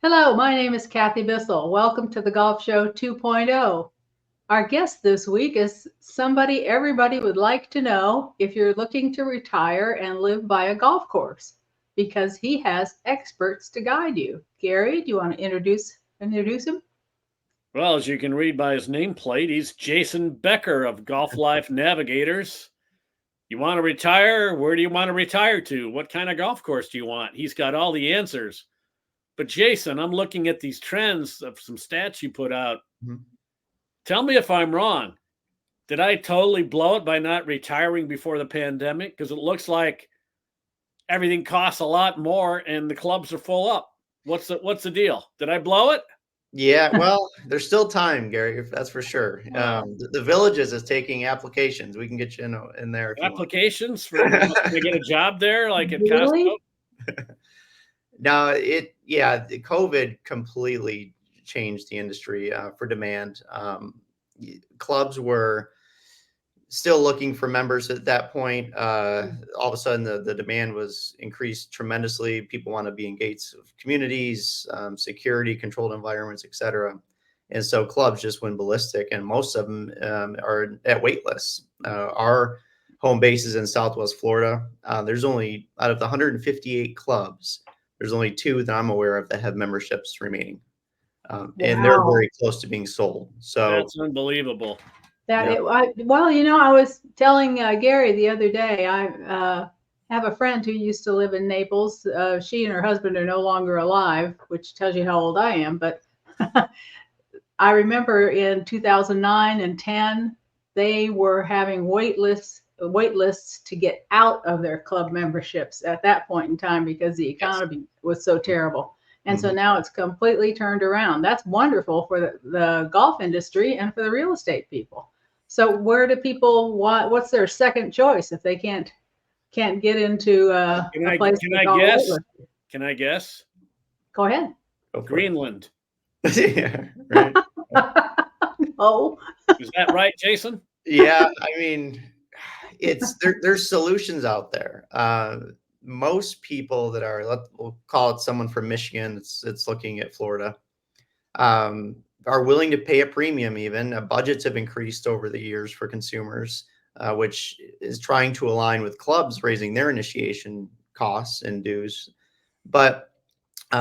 Hello, my name is Kathy Bissell. Welcome to the Golf Show 2.0. Our guest this week is somebody everybody would like to know if you're looking to retire and live by a golf course, because he has experts to guide you. Gary, do you want to introduce him? Well, as you can read by his nameplate, he's Jason Becker of Golf Life Navigators. You want to retire? Where do you want to retire to? What kind of golf course do you want? He's got all the answers. But Jason, I'm looking at these trends of some stats you put out. Mhm. Tell me if I'm wrong. Did I totally blow it by not retiring before the pandemic? Because it looks like everything costs a lot more and the clubs are full up. What's the deal? Did I blow it? Yeah, well, there's still time, Gary, that's for sure. Wow. The Villages is taking applications. We can get you in there if you want. Applications for can I get a job there, like at Really? Costco? No, the COVID completely changed the industry for demand. Clubs were still looking for members at that point. All of a sudden, the demand was increased tremendously. People want to be in gates of communities, security, controlled environments, etc. And so clubs just went ballistic, and most of them are at wait lists. Our home base is in Southwest Florida. There's only, out of the 158 clubs, there's only two that I'm aware of that have memberships remaining. And they're Wow. very close to being sold. So, That's unbelievable. yeah. I was telling Gary the other day, I have a friend who used to live in Naples. She and her husband are no longer alive, which tells you how old I am. But I remember in 2009 and 10, they were having wait lists to get out of their club memberships at that point in time because the Yes. economy was so terrible. And so Mhm. now it's completely turned around. That's wonderful for the golf industry and for the real estate people. So where do people want? What's their second choice if they can't get into Can a I place can they I call guess? waitlist? Can I guess? Go ahead. Go for it. Greenland. Yeah, right. Oh, Is that right, Jason? Yeah, I mean, there's solutions out there. Most people that are, we'll call it someone from Michigan, it's looking at Florida, are willing to pay a premium even. Budgets have increased over the years for consumers, which is trying to align with clubs raising their initiation costs and dues. But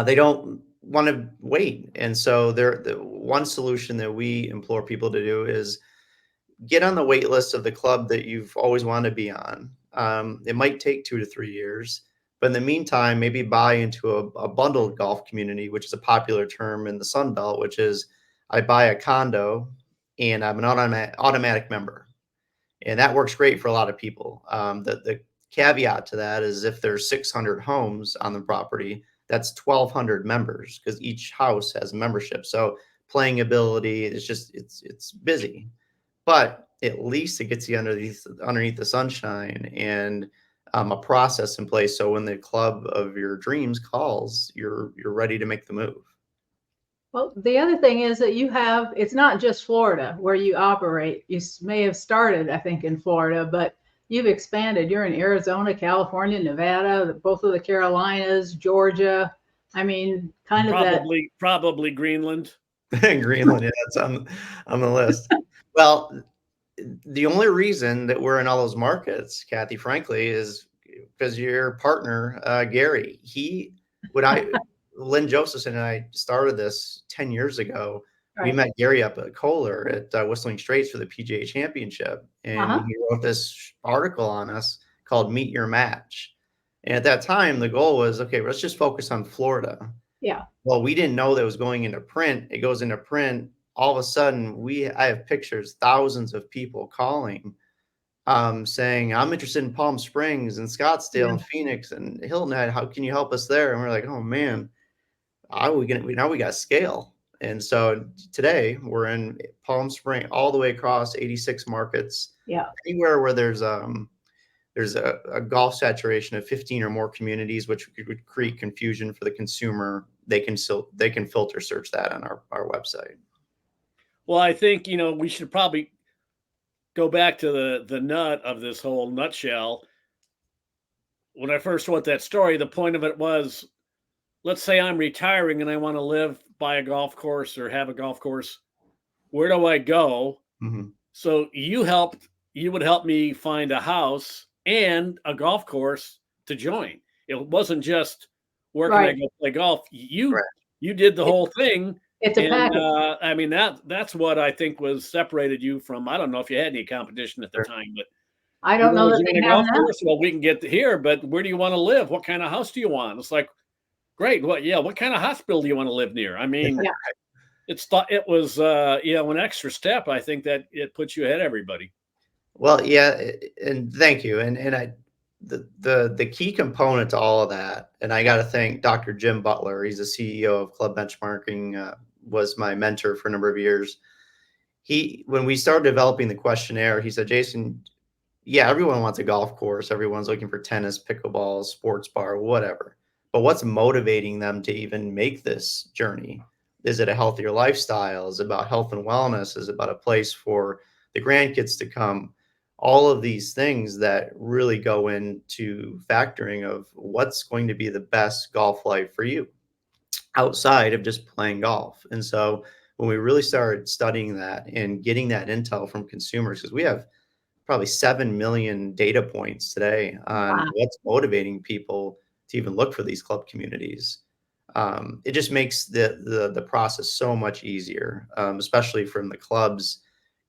they don't want to wait. And so the one solution that we implore people to do is get on the wait list of the club that you've always wanted to be on. It might take 2 to 3 years, but in the meantime, maybe buy into a bundled golf community, which is a popular term in the Sun Belt, which is I buy a condo and I'm an automatic member. And that works great for a lot of people. The caveat to that is if there's 600 homes on the property, that's 1,200 members because each house has a membership. So playing ability is just it's busy, but at least it gets you underneath the sunshine and a process in place. So when the club of your dreams calls, you're ready to make the move. well, the other thing is that it's not just Florida where you operate. You may have started, I think, in Florida, but you've expanded. You're in Arizona, California, Nevada, both of the Carolinas, Georgia. I mean, kind of that. Probably Greenland. Greenland, yeah, that's on the list. Well, the only reason that we're in all those markets, Kathy, frankly, is because your partner, Gary, when Lynn Josephson and I started this 10 years ago, we Right. met Gary up at Kohler at Whistling Straits for the PGA Championship. And Uh-huh. he wrote this article on us called Meet Your Match. And at that time, the goal was, okay, let's just focus on Florida. Yeah. Well, we didn't know that it was going into print. It goes into print. All of a sudden, I have pictures, thousands of people calling, saying, I'm interested in Palm Springs and Scottsdale Yeah. and Phoenix and Hilton Head. How can you help us there? And we're like, oh man, now we got scale. And so today we're in Palm Spring all the way across 86 markets. Yeah. Anywhere where there's a golf saturation of 15 or more communities, which would create confusion for the consumer. They can filter search that on our website. Well, I think we should probably go back to the nut of this whole nutshell. When I first wrote that story, the point of it was let's say I'm retiring and I want to live by a golf course or have a golf course. Where do I go? Mhm. So you would help me find a house and a golf course to join. It wasn't just where can I Right. go play golf. Right. You did the It, whole thing, it's a and package. I mean that's what I think was separated you from. I don't know if you had any competition at the Sure. time, but I you don't know want that to join they a have golf now. course? Well, we can get to here, but where do you want to live? What kind of house do you want? It's like, great. What? Yeah. What kind of hospital do you want to live near? I mean, Yeah. it was an extra step. I think that it puts you ahead of everybody. Well, yeah, and thank you. And the key component to all of that, and I got to thank Dr. Jim Butler. He's the CEO of Club Benchmarking, was my mentor for a number of years. When we started developing the questionnaire, he said, Jason, yeah, everyone wants a golf course. Everyone's looking for tennis, pickleball, sports bar, whatever. But what's motivating them to even make this journey? Is it a healthier lifestyle? Is it about health and wellness? Is it about a place for the grandkids to come? All of these things that really go into factoring of what's going to be the best golf life for you outside of just playing golf. And so when we really started studying that and getting that intel from consumers, because we have probably 7 million data points today on Wow. what's motivating people to even look for these club communities. It just makes the process so much easier, especially from the clubs,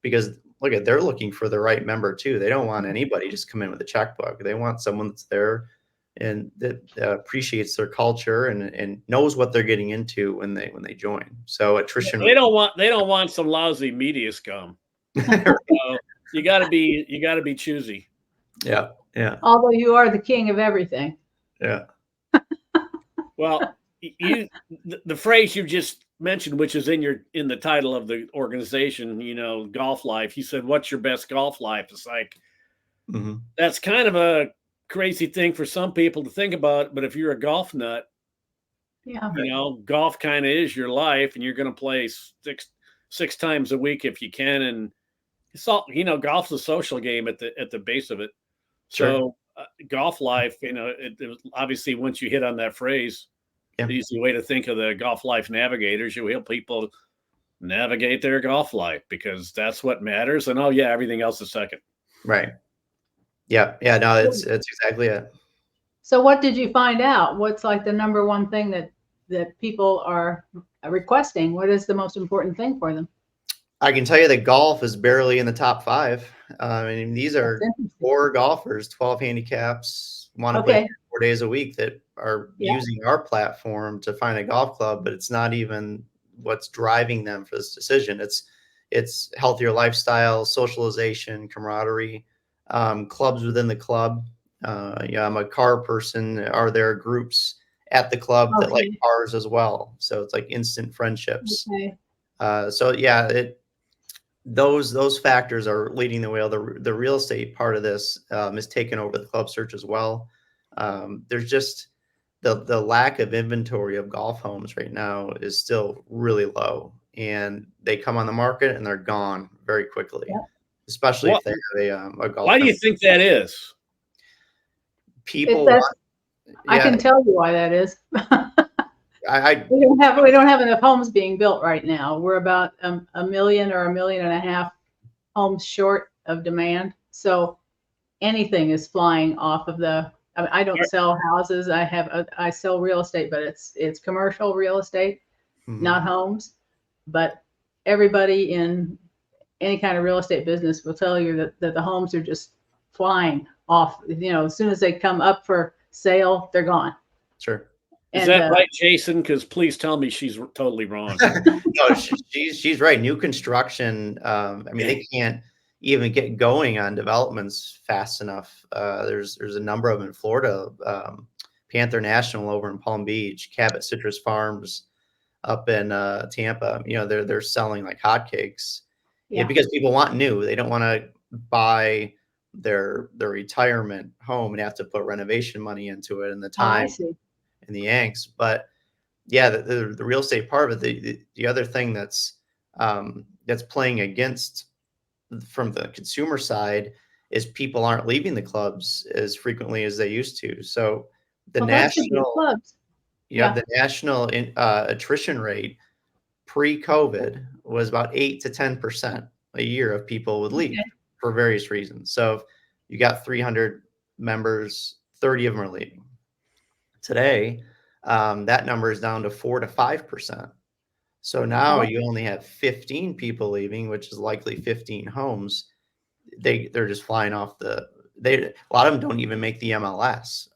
because look at they're looking for the right member too. They don't want anybody just come in with a checkbook. They want someone that's there and that appreciates their culture and knows what they're getting into when they join. So attrition They rate. don't want some lousy media scum. So you got to be choosy. Yeah, yeah, Although you are the king of everything. yeah. Well, the phrase you just mentioned, which is in the title of the organization, Golf Life. You said, "What's your best golf life?" It's like Mhm. that's kind of a crazy thing for some people to think about. But if you're a golf nut, Yeah. golf kind of is your life, and you're going to play six times a week if you can. And it's all golf's a social game at the base of it. Sure. So golf life, it was obviously once you hit on that phrase, Yeah. the easy way to think of the golf life navigators, you help people navigate their golf life because that's what matters. And everything else is second. Right. Yeah. Yeah. No, it's exactly it. So what did you find out? What's like the number one thing that people are requesting? What is the most important thing for them? I can tell you that golf is barely in the top 5. I mean, these are That's interesting. 4 golfers, 12 handicaps, want to play Okay. 4 days a week that are Yeah. using our platform to find a golf club, but it's not even what's driving them for this decision. It's healthier lifestyle, socialization, camaraderie, clubs within the club. Yeah, I'm a car person. Are there groups at the club that like Okay. cars as well? So it's like instant friendships. Okay. So yeah, those factors are leading the way. The real estate part of this is taking over the club search as well. There's just the lack of inventory of golf homes right now is still really low, and they come on the market and they're gone very quickly, Yeah. especially What, if they have a golf. why do you think that is? People That's, want? I Yeah, can tell you why that is. I We don't have enough homes being built right now. We're about a million or 1.5 million homes short of demand. So anything is flying off of the. I mean, I don't sell houses. I sell real estate, but it's commercial real estate, not homes. But everybody in any kind of real estate business will tell you that the homes are just flying off. As soon as they come up for sale, they're gone. Sure. Is that right, Jason? Because please tell me she's totally wrong. No, she's right. New construction. I mean, they can't even get going on developments fast enough. There's a number of them in Florida. Panther National over in Palm Beach, Cabot Citrus Farms up in Tampa. They're selling like hotcakes. Yeah, because people want new. They don't want to buy their retirement home and have to put renovation money into it and the time and the angst. But yeah, the real estate part of it, the other thing that's playing against from the consumer side is people aren't leaving the clubs as frequently as they used to. So the national clubs. You have the national attrition rate pre-COVID was about 8 to 10% a year of people would leave for various reasons. So if you got 300 members, 30 of them are leaving. Today, that number is down to 4 to 5%. So now you only have 15 people leaving, which is likely 15 homes. They're just flying off a lot of them don't even make the MLS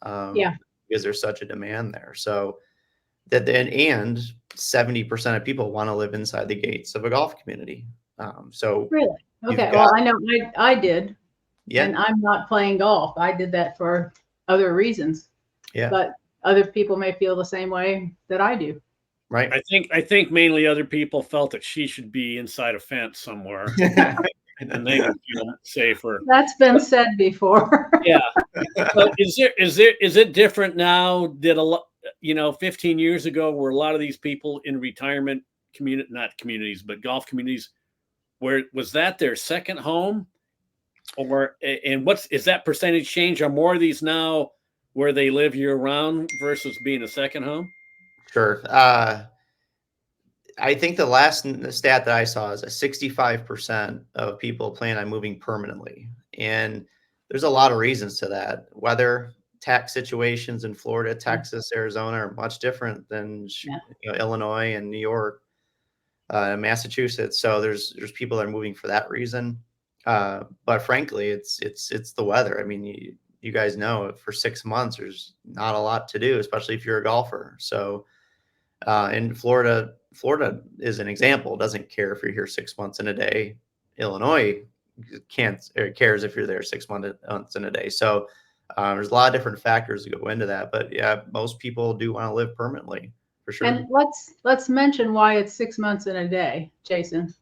because there's such a demand there. So and 70% of people want to live inside the gates of a golf community. So really, okay. Well, I know I did, and I'm not playing golf. I did that for other reasons. Yeah, but other people may feel the same way that I do. Right. I think mainly other people felt that she should be inside a fence somewhere. And they would feel safer. That's been said before. Yeah. So is it different now? Did 15 years ago, were a lot of these people in retirement not communities, but golf communities, was that their second home? And is that percentage change? Are more of these now where they live year round versus being a second home? Sure. I think the last stat that I saw is 65% of people plan on moving permanently. And there's a lot of reasons to that. Weather, tax situations in Florida, Texas, Arizona are much different than Illinois and New York, Massachusetts. So there's people that are moving for that reason. But frankly, it's the weather. I mean, you guys know for 6 months, there's not a lot to do, especially if you're a golfer. So in Florida is an example, doesn't care if you're here 6 months in a day. Illinois cares if you're there 6 months in a day. So there's a lot of different factors that go into that. But yeah, most people do want to live permanently for sure. And let's mention why it's 6 months in a day, Jason.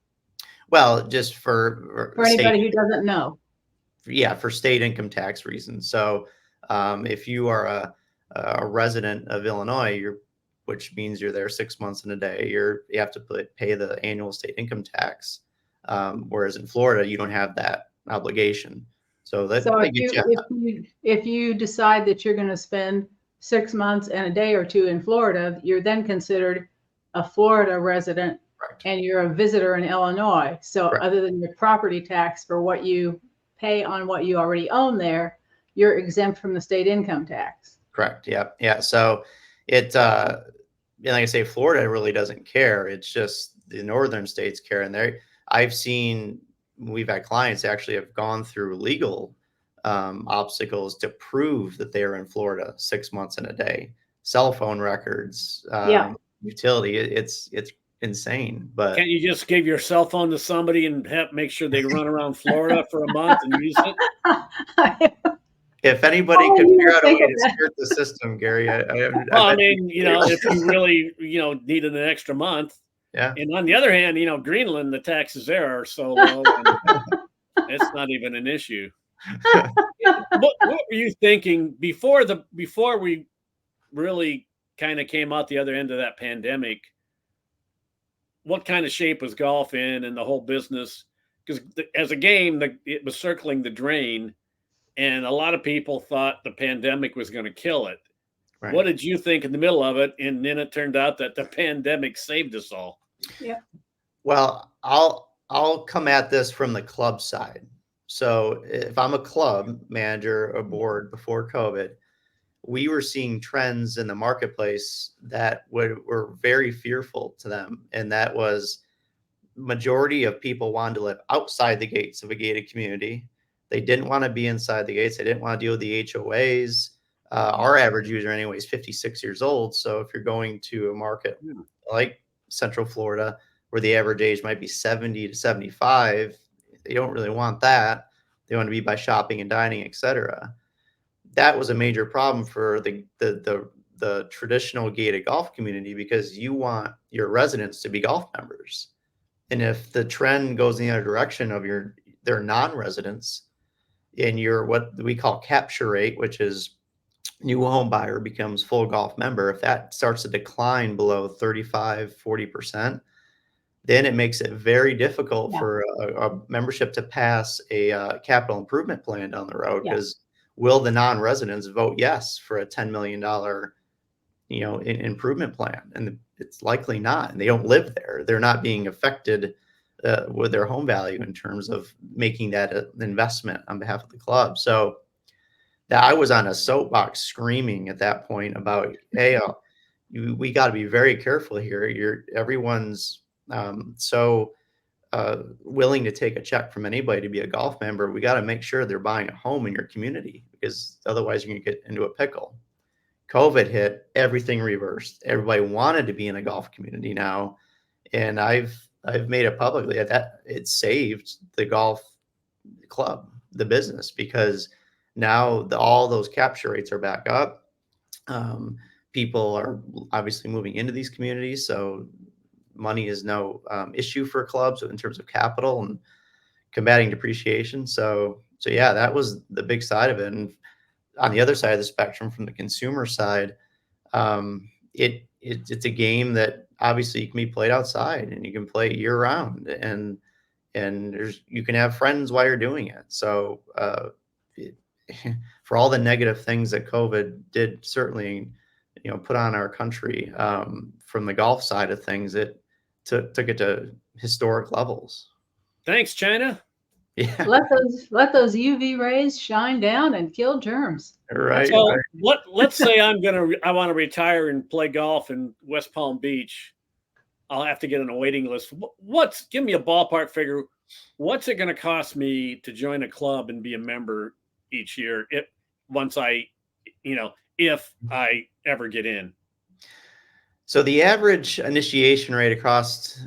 Well, just for anybody who doesn't know. Yeah, for state income tax reasons. So if you are a resident of Illinois, which means you're there 6 months in a day, you have to pay the annual state income tax. Whereas in Florida, you don't have that obligation. So if you decide that you're going to spend 6 months and a day or two in Florida, you're then considered a Florida resident. Correct. And you're a visitor in Illinois. So correct. Other than your property tax for what you pay on what you already own there, you're exempt from the state income tax. Correct. Yeah. Yeah. So like I say, Florida really doesn't care. It's just the northern states care. And we've had clients actually have gone through legal obstacles to prove that they are in Florida 6 months in a day. Cell phone records, utility. It's insane. But can't you just give your cell phone to somebody and make sure they run around Florida for a month and use it? If anybody could figure out a way to skirt the system, Gary, I mean, if you really, needed an extra month. Yeah. And on the other hand, Greenland, the taxes there are so low, and it's not even an issue. What were you thinking before we really kind of came out the other end of that pandemic? What kind of shape was golf in and the whole business? Because as a game, it was circling the drain. And a lot of people thought the pandemic was going to kill it. Right. What did you think in the middle of it? And then it turned out that the pandemic saved us all. Yeah. Well, I'll come at this from the club side. So if I'm a club manager or board before COVID, we were seeing trends in the marketplace that were very fearful to them. And that was majority of people wanted to live outside the gates of a gated community. They didn't want to be inside the gates. They didn't want to deal with the HOAs. Our average user anyway is 56 years old. So if you're going to a market like Central Florida, where the average age might be 70 to 75, they don't really want that. They want to be by shopping and dining, etc. That was a major problem for the traditional gated golf community, because you want your residents to be golf members. And if the trend goes in the other direction of their non-residents, and your what we call capture rate, which is new home buyer becomes full golf member, if that starts to decline below 35-40%, then it makes it very difficult for a membership to pass a capital improvement plan down the road, because will the non-residents vote yes for a $10 million improvement plan, and it's likely not, and they don't live there. They're not being affected with their home value in terms of making that an investment on behalf of the club. So that I was on a soapbox screaming at that point about, hey, we got to be very careful here. Everyone's so willing to take a check from anybody to be a golf member. We got to make sure they're buying a home in your community, because otherwise you're going to get into a pickle. COVID hit, everything reversed. Everybody wanted to be in a golf community now, and I've made it publicly that it saved the golf club, the business, because now all those capture rates are back up. People are obviously moving into these communities, so money is no issue for clubs in terms of capital and combating depreciation. So yeah, that was the big side of it. And on the other side of the spectrum, from the consumer side, it's a game that obviously you can be played outside, and you can play year round, and you can have friends while you're doing it. So for all the negative things that COVID did, certainly, put on our country, from the golf side of things, it took it to historic levels. Thanks, China. Yeah. Let those UV rays shine down and kill germs. Right. So let's say I want to retire and play golf in West Palm Beach. I'll have to get on a waiting list. Give me a ballpark figure. What's it going to cost me to join a club and be a member each year if I ever get in? So the average initiation rate across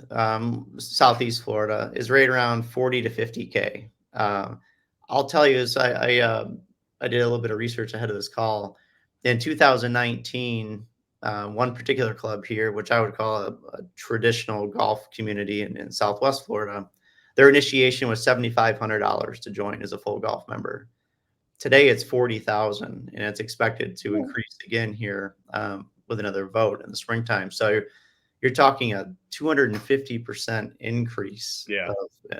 Southeast Florida is right around 40 to 50K. I'll tell you, as I did a little bit of research ahead of this call. In 2019, one particular club here, which I would call a traditional golf community in Southwest Florida, their initiation was $7,500 to join as a full golf member. Today it's $40,000, and it's expected to increase again here with another vote in the springtime. So you're talking a 250% increase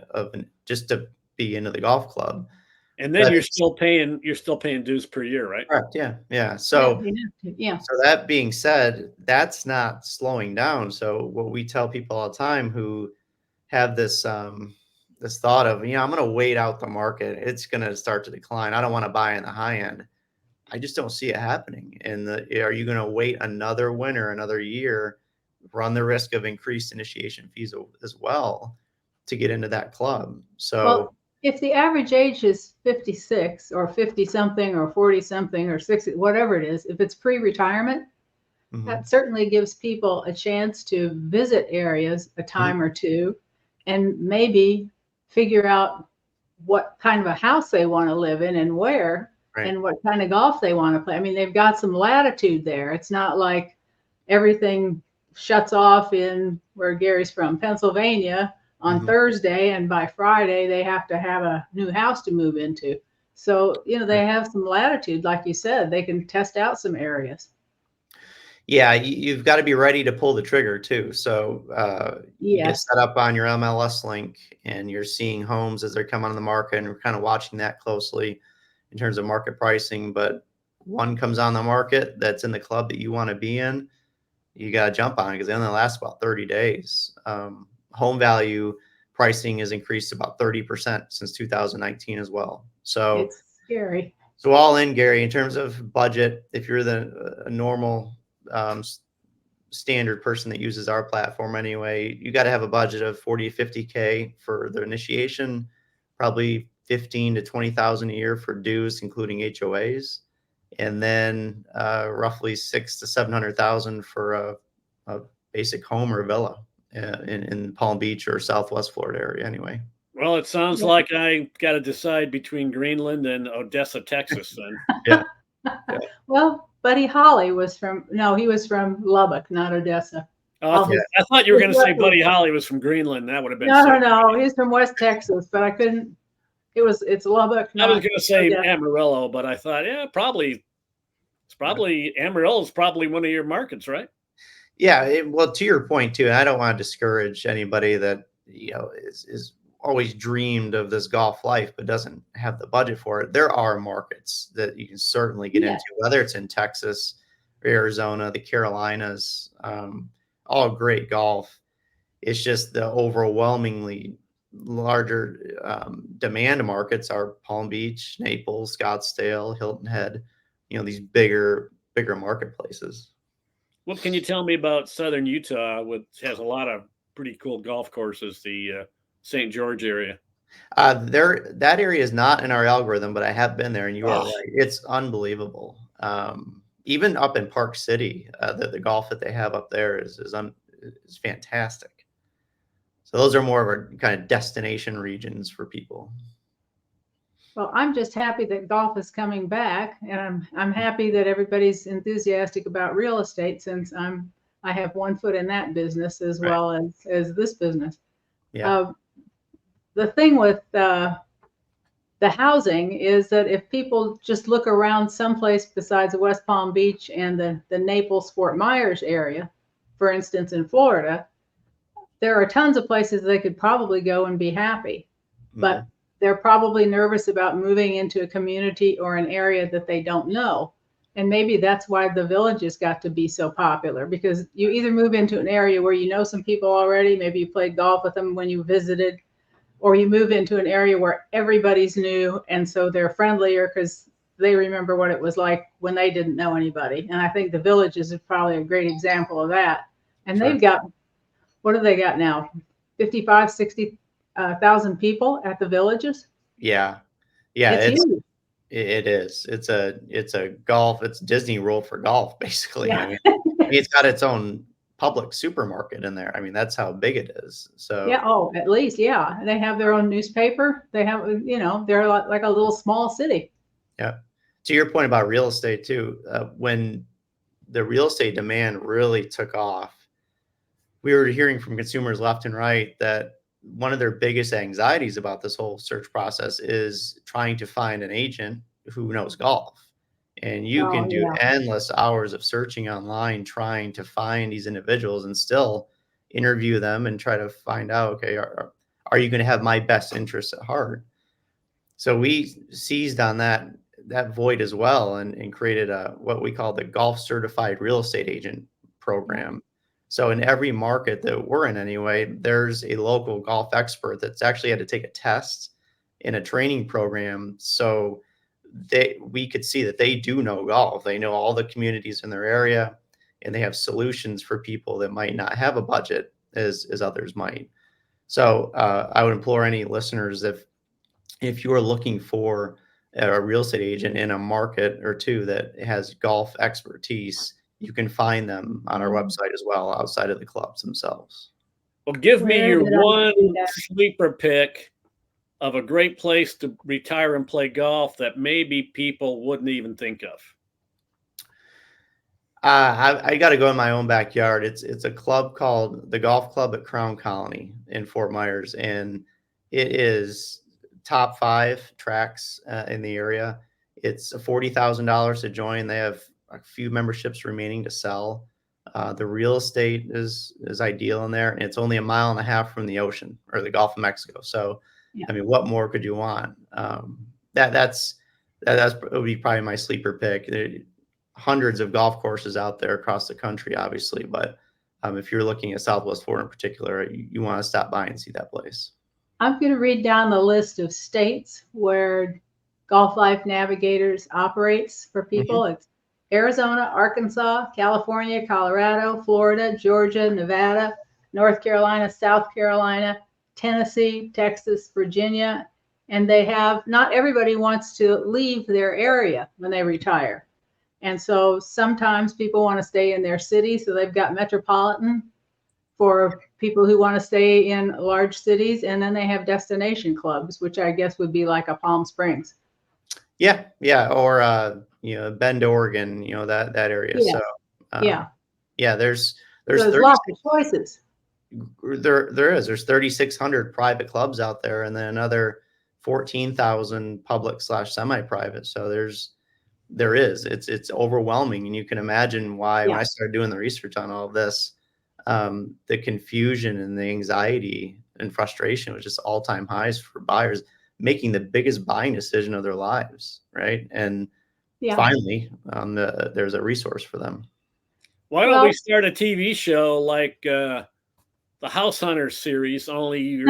of just to be into the golf club. And then you're still paying dues per year, right? Correct. Yeah. So So that being said, that's not slowing down. So what we tell people all the time who have this this thought of, I'm going to wait out the market, it's going to start to decline, I don't want to buy in the high end. I just don't see it happening. Are you going to wait another winter, another year, run the risk of increased initiation fees as well to get into that club? So if the average age is 56 or 50 something or 40 something or 60, whatever it is, if it's pre-retirement, that certainly gives people a chance to visit areas a time or two, and maybe figure out what kind of a house they want to live in and where, and what kind of golf they want to play. I mean, they've got some latitude there. It's not like everything shuts off in where Gary's from, Pennsylvania, on Thursday, and by Friday they have to have a new house to move into. So, they have some latitude, like you said, they can test out some areas. Yeah, you've got to be ready to pull the trigger too. So you get set up on your MLS link, and you're seeing homes as they're coming on the market, and we're kind of watching that closely in terms of market pricing. But one comes on the market that's in the club that you want to be in, you got to jump on it, because they only last about 30 days. Home value pricing has increased about 30% since 2019 as well. So it's scary. So all in, Gary, in terms of budget, if you're a normal standard person that uses our platform anyway, you got to have a budget of 40 to 50K for the initiation, probably 15 to 20,000 a year for dues, including HOAs, and then roughly 600 to 700,000 for a basic home or villa in Palm Beach or Southwest Florida area anyway. Well, it sounds like I got to decide between Greenland and Odessa, Texas then. Yeah. Well, Buddy Holly was from Lubbock, not Odessa. Oh, I thought you were going to say Buddy Holly was from Greenland. That would have been no. He's from West Texas, but I couldn't. It's Lubbock. I was going to say Amarillo, but I thought, probably Amarillo is probably one of your markets, right? Yeah. Well, to your point too, and I don't want to discourage anybody that is always dreamed of this golf life but doesn't have the budget for it. There are markets that you can certainly get into, whether it's in Texas Arizona, the Carolinas, all great golf. It's just the overwhelmingly larger demand markets are Palm Beach, Naples, Scottsdale, Hilton Head, these bigger marketplaces. What can you tell me about Southern Utah, which has a lot of pretty cool golf courses, the St. George area? That area is not in our algorithm, but I have been there, and you are Oh, right. It's unbelievable. Even up in Park City, the golf that they have up there is fantastic. So those are more of our kind of destination regions for people. Well, I'm just happy that golf is coming back, and I'm happy that everybody's enthusiastic about real estate, since I have one foot in that business as Right. well as this business. Yeah. The thing with the housing is that if people just look around someplace besides West Palm Beach and the Naples Fort Myers area, for instance, in Florida, there are tons of places they could probably go and be happy, but they're probably nervous about moving into a community or an area that they don't know. And maybe that's why the villages got to be so popular, because you either move into an area where you know some people already, maybe you played golf with them when you visited, or you move into an area where everybody's new, and so they're friendlier because they remember what it was like when they didn't know anybody. And I think the villages is probably a great example of that. And Sure. they've got, what do they got now? 55, 60,000 people at the villages. Yeah. It's huge. It is. It's a golf. It's Disney World for golf, basically. Yeah. I mean, it's got its own public supermarket in there. I mean, that's how big it is. So Yeah. Oh, at least. Yeah. They have their own newspaper. They have, they're like a little small city. yeah. To your point about real estate too, when the real estate demand really took off, we were hearing from consumers left and right that one of their biggest anxieties about this whole search process is trying to find an agent who knows golf. And you Oh, can do yeah. endless hours of searching online trying to find these individuals and still interview them and try to find out, okay, are you going to have my best interests at heart? So we seized on that void as well, and created what we call the Golf Certified Real Estate Agent program. So in every market that we're in anyway, there's a local golf expert that's actually had to take a test in a training program. So we could see that they do know golf. They know all the communities in their area, and they have solutions for people that might not have a budget as others might. So I would implore any listeners, if you are looking for a real estate agent in a market or two that has golf expertise, you can find them on our website as well, outside of the clubs themselves. Well, give me Where your did I one see that? sleeper pick of a great place to retire and play golf that maybe people wouldn't even think of. I got to go in my own backyard. It's a club called the Golf Club at Crown Colony in Fort Myers, and it is top 5 tracks in the area. It's $40,000 to join. They have a few memberships remaining to sell. The real estate is ideal in there, and it's only 1.5 miles from the ocean or the Gulf of Mexico. So, Yeah. I mean, what more could you want? That would be probably my sleeper pick. There are hundreds of golf courses out there across the country, obviously, but if you're looking at Southwest Florida in particular, you want to stop by and see that place. I'm going to read down the list of states where Golf Life Navigators operates for people. It's Arizona, Arkansas, California, Colorado, Florida, Georgia, Nevada, North Carolina, South Carolina, Tennessee, Texas, Virginia. And they have, not everybody wants to leave their area when they retire. And so sometimes people want to stay in their city. So they've got Metropolitan for people who want to stay in large cities. And then they have destination clubs, which I guess would be like a Palm Springs. Yeah. Or, Bend, Oregon, that area. Yes. So, yeah. There's lots of choices. There's 3,600 private clubs out there, and then another 14,000 public / semi-private. So it's overwhelming. And you can imagine why, when I started doing the research on all of this, the confusion and the anxiety and frustration was just all-time highs for buyers making the biggest buying decision of their lives. Right. And Yeah. finally there's a resource for them. Why don't Well- we start a TV show like the House Hunters series, only your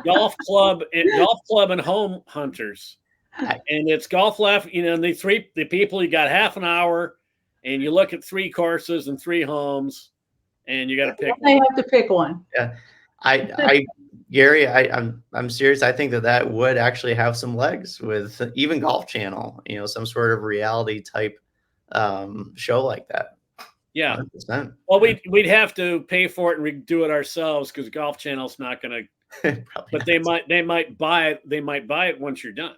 golf club and home hunters, and it's Golf Life. You know, the people, you got half an hour, and you look at 3 courses and 3 homes, and you got to pick. They have to pick one. Yeah, Gary, I'm serious. I think that would actually have some legs with even Golf Channel. You know, some sort of reality type show like that. Yeah. 100%. Well, we'd have to pay for it and do it ourselves because Golf Channel's not going to. But they might buy it. They might buy it once you're done.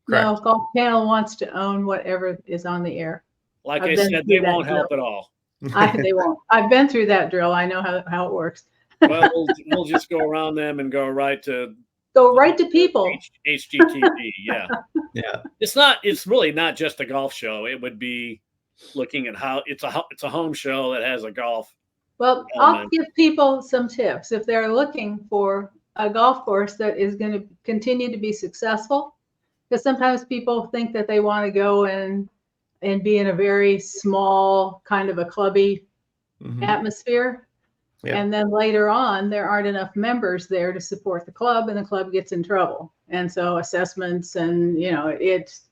Correct. No, Golf Channel wants to own whatever is on the air. Like I've I been said, through they that won't help at all. They won't. I've been through that drill. I know how it works. Well, we'll just go around them and go right to people. HGTV. Yeah. Yeah. It's really not just a golf show. It would be looking at how it's a home show that has a golf. Well, I'll give people some tips if they're looking for a golf course that is going to continue to be successful. Because sometimes people think that they want to go and be in a very small kind of a clubby atmosphere. Yeah. And then later on, there aren't enough members there to support the club, and the club gets in trouble. And so assessments, and it's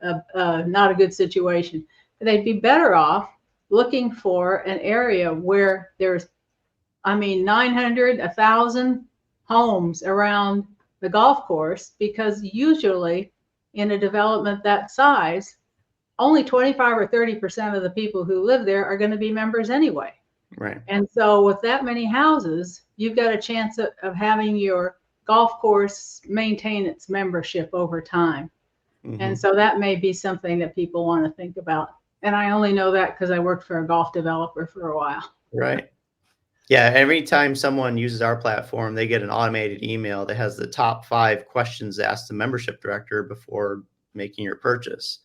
not a good situation. They'd be better off looking for an area where there's, 900, 1,000 homes around the golf course, because usually in a development that size, only 25 or 30% of the people who live there are going to be members anyway. Right. And so with that many houses, you've got a chance of having your golf course maintain its membership over time. And so that may be something that people want to think about. And I only know that because I worked for a golf developer for a while. Right. Yeah. Every time someone uses our platform, they get an automated email that has the top 5 questions to ask the membership director before making your purchase.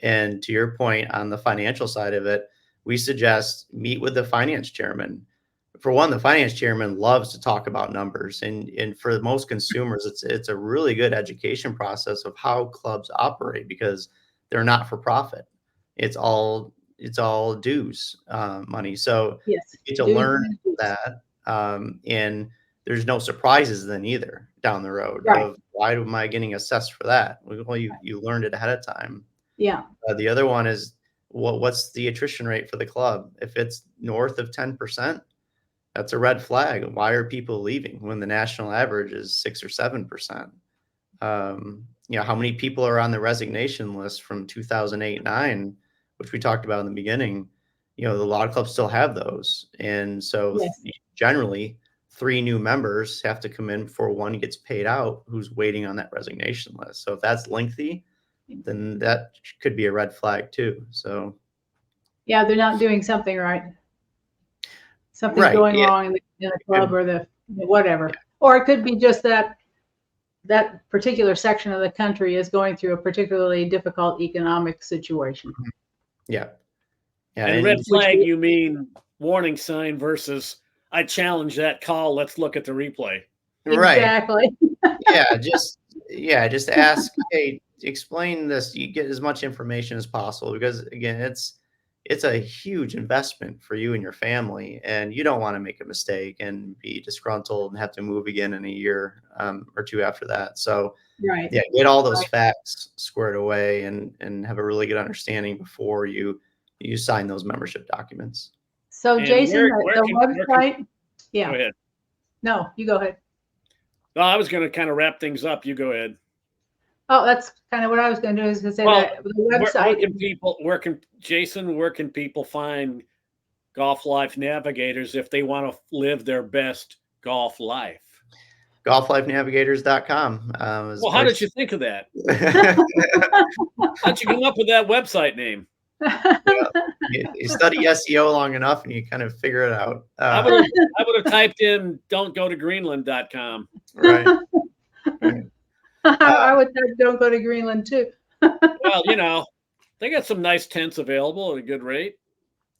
And to your point on the financial side of it, we suggest meet with the finance chairman. For one, the finance chairman loves to talk about numbers. And for most consumers, it's a really good education process of how clubs operate, because they're not for profit. It's all dues money. So yes, you get to learn that. And there's no surprises then either down the road of why am I getting assessed for that? Well, you learned it ahead of time. Yeah. The other one is what's the attrition rate for the club? If it's north of 10%, that's a red flag. Why are people leaving when the national average is 6 or 7%? How many people are on the resignation list from 2008-9, which we talked about in the beginning? A lot of clubs still have those. And so generally 3 new members have to come in before one gets paid out who's waiting on that resignation list. So if that's lengthy, then that could be a red flag too. So yeah, they're not doing something right. Something's going wrong in the club or the whatever. Or it could be just that particular section of the country is going through a particularly difficult economic situation. Yeah. And red flag, you mean warning sign versus I challenge that call. Let's look at the replay. Exactly. Just ask, hey, explain this. You get as much information as possible, because again, it's a huge investment for you and your family, and you don't want to make a mistake and be disgruntled and have to move again in a year or 2 after that. So get all those facts squared away and have a really good understanding before you sign those membership documents. So and Jason, the website. Go ahead. No, you go ahead. No, I was going to kind of wrap things up. You go ahead. Oh, that's kind of what I was going to do, is to say that the website. Where can people find Golf Life Navigators if they want to live their best golf life? GolfLifeNavigators.com. Well, how did you think of that? How'd you come up with that website name? You study SEO long enough and you kind of figure it out. I would have typed in don'tgoToGreenland.com. Right. I would type don't go to Greenland too. Well, they got some nice tents available at a good rate.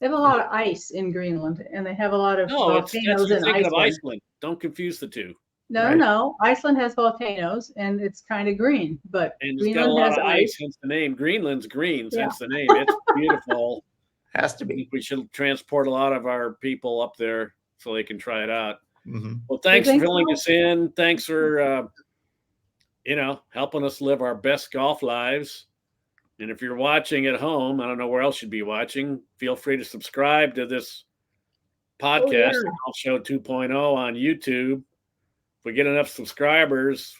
They have a lot of ice in Greenland, and they have a lot of volcanoes in Iceland. Don't confuse the two. No, Right. no. Iceland has volcanoes and it's kind of green, but And it's got a Greenland lot has of ice, ice. hence the name. Greenland's green, Yeah. hence the name. It's beautiful. Has to I be. think we should transport a lot of our people up there so they can try it out. Hmm. Well, thanks for think filling so? us in. Thanks for helping us live our best golf lives. And if you're watching at home, I don't know where else you'd be watching. Feel free to subscribe to this podcast, yeah. the Golf Show 2.0 on YouTube. If we get enough subscribers,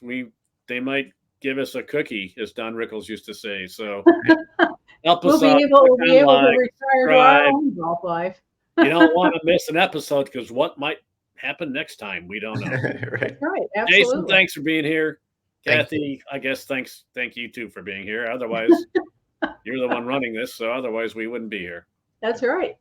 they might give us a cookie, as Don Rickles used to say. So help us out. We'll be able to Like, retire to our subscribe. own golf life. You don't want to miss an episode because what might happen next time, we don't know. Right. Right. Jason, Absolutely. thanks for being here. Thank Kathy, I guess thank you too for being here. Otherwise, you're the one running this, so otherwise we wouldn't be here. That's right.